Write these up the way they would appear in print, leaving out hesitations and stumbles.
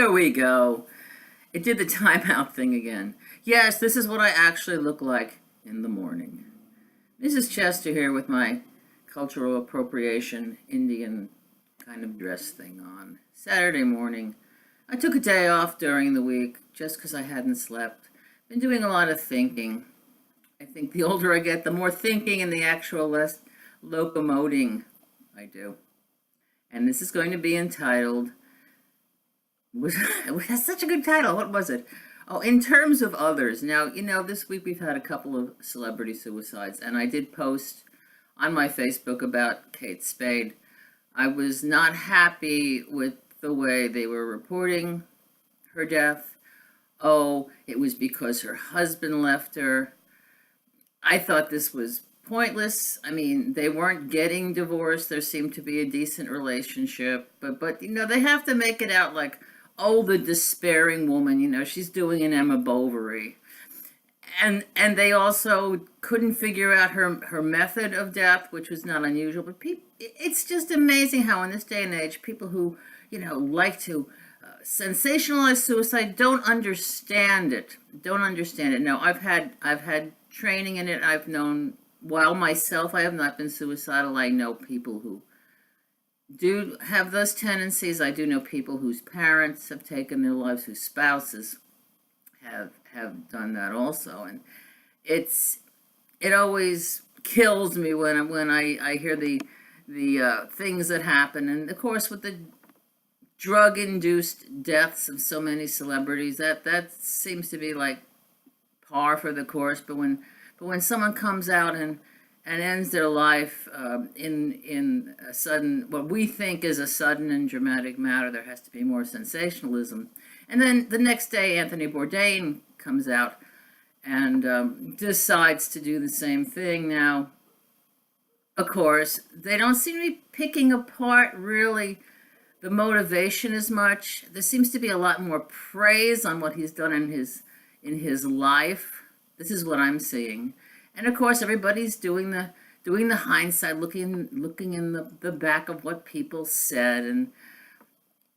There we go. It did the timeout thing again. Yes, this is what I actually look like in the morning. Mrs. Chester here with my cultural appropriation Indian kind of dress thing on. Saturday morning. I took a day off during the week just because I hadn't slept. Been doing a lot of thinking. I think the older I get, the more thinking and the actual less locomoting I do. And this is going to be entitled, it has such a good title. What was it? Oh, In Terms of Others. Now, this week we've had a couple of celebrity suicides, and I did post on my Facebook about Kate Spade. I was not happy with the way they were reporting her death. Oh, it was because her husband left her. I thought this was pointless. I mean, they weren't getting divorced. There seemed to be a decent relationship, but they have to make it out like, oh, the despairing woman, she's doing an Emma Bovary. And they also couldn't figure out her method of death, which was not unusual. But it's just amazing how in this day and age, people who, like to sensationalize suicide don't understand it. Now, I've had training in it. I've known, while myself, I have not been suicidal. I know people who do have those tendencies. I do know people whose parents have taken their lives, whose spouses have done that also, and it always kills me when I hear the things that happen, and of course with the drug-induced deaths of so many celebrities, that seems to be like par for the course. But when someone comes out and ends their life in a sudden, what we think is a sudden and dramatic matter, there has to be more sensationalism. And then the next day, Anthony Bourdain comes out and decides to do the same thing. Now, of course, they don't seem to be picking apart really the motivation as much. There seems to be a lot more praise on what he's done in his life. This is what I'm seeing. And of course, everybody's doing the hindsight, looking in the back of what people said. And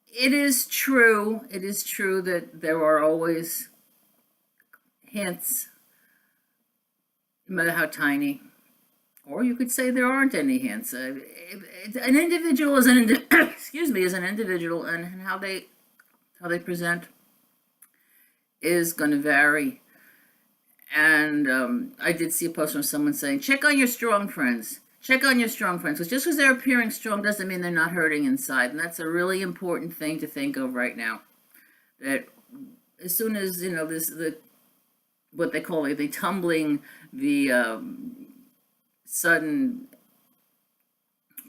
it is true that there are always hints, no matter how tiny, or you could say there aren't any hints. An individual is is an individual, and how they present is going to vary. And I did see a post from someone saying, check on your strong friends. Check on your strong friends. Because just because they're appearing strong doesn't mean they're not hurting inside. And that's a really important thing to think of right now. That as soon as, what they call it, the tumbling, the sudden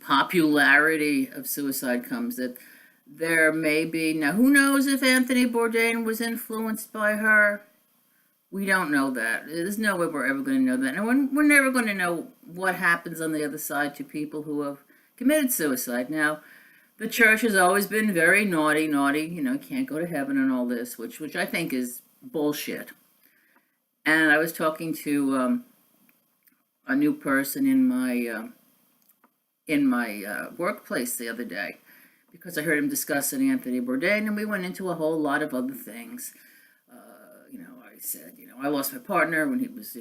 popularity of suicide comes, that there may be, now who knows if Anthony Bourdain was influenced by her? We don't know that. There's no way we're ever going to know that. And we're never going to know what happens on the other side to people who have committed suicide. Now, the church has always been very naughty, can't go to heaven and all this, which I think is bullshit. And I was talking to a new person in my workplace the other day, because I heard him discussing Anthony Bourdain, and we went into a whole lot of other things. I said, I lost my partner when he was,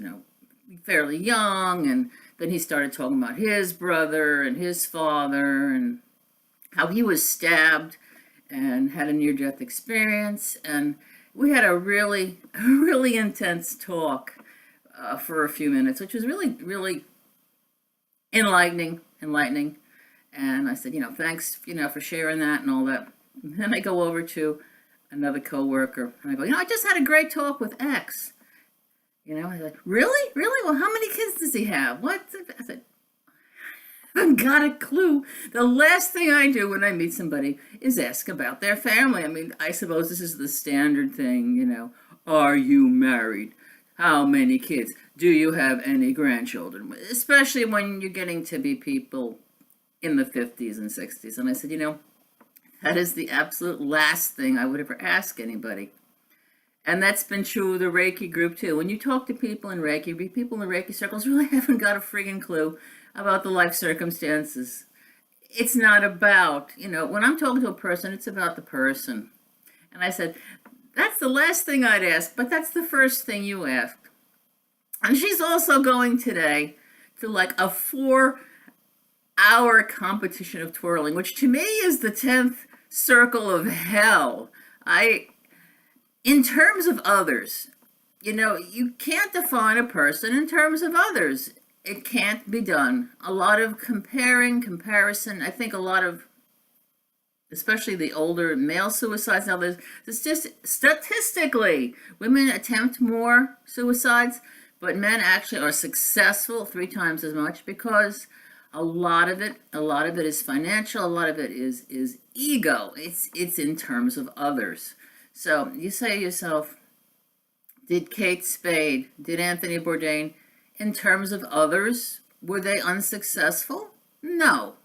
fairly young, and then he started talking about his brother and his father and how he was stabbed and had a near-death experience. And we had a really, really intense talk for a few minutes, which was really, really enlightening. And I said, thanks, for sharing that and all that. And then I go over to another coworker, and I go, I just had a great talk with X. He's like, really? Well, how many kids does he have? What? I said, I haven't got a clue. The last thing I do when I meet somebody is ask about their family. I mean, I suppose this is the standard thing, Are you married? How many kids? Do you have any grandchildren? Especially when you're getting to be people in the 50s and 60s. And I said, that is the absolute last thing I would ever ask anybody. And that's been true of the Reiki group too. When you talk to people in Reiki, people in the Reiki circles really haven't got a friggin' clue about the life circumstances. It's not about, when I'm talking to a person, it's about the person. And I said, that's the last thing I'd ask, but that's the first thing you asked. And she's also going today to like a 4-hour competition of twirling, which to me is the 10th circle of hell. In terms of others, you can't define a person in terms of others. It can't be done. A lot of comparison. I think a lot of, especially the older male suicides now, there's just statistically, women attempt more suicides, but men actually are successful 3 times as much because a lot of it is financial, a lot of it is ego. It's in terms of others. So you say to yourself, did Kate Spade, did Anthony Bourdain, in terms of others, were they unsuccessful? No.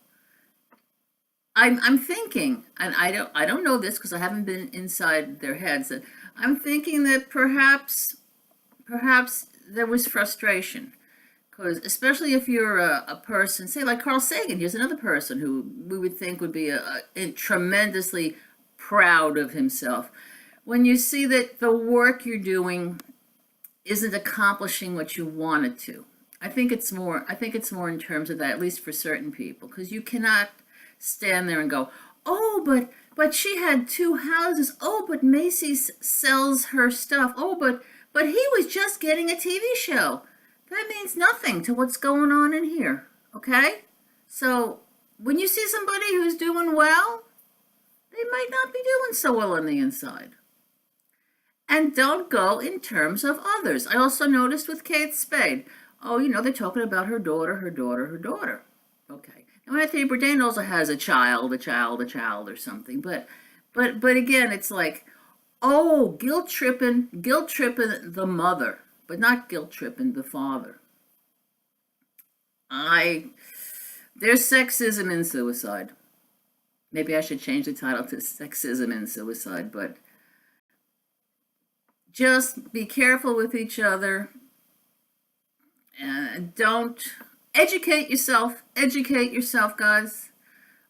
I'm thinking, and I don't know this because I haven't been inside their heads. I'm thinking that perhaps there was frustration, because especially if you're a person, say like Carl Sagan, here's another person who we would think would be a tremendously proud of himself. When you see that the work you're doing isn't accomplishing what you want it to, I think it's more in terms of that, at least for certain people, because you cannot stand there and go, oh, but she had 2 houses. Oh, but Macy's sells her stuff. Oh, but he was just getting a TV show. That means nothing to what's going on in here, okay? So when you see somebody who's doing well, they might not be doing so well on the inside. And don't go in terms of others. I also noticed with Kate Spade, they're talking about her daughter. Okay. Now Anthony Bourdain also has a child or something. But again, it's like, oh, guilt tripping the mother, but not guilt tripping the father. There's sexism in suicide. Maybe I should change the title to Sexism in Suicide, but just be careful with each other. Don't educate yourself, guys.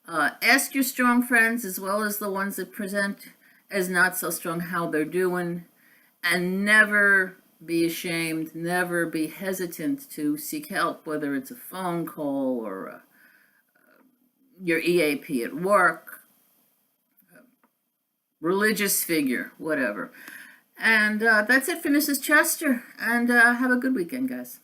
Ask your strong friends as well as the ones that present as not so strong how they're doing, and never be ashamed, never be hesitant to seek help, whether it's a phone call or your EAP at work, religious figure, whatever. And that's it for Mrs. Chester, and have a good weekend, guys.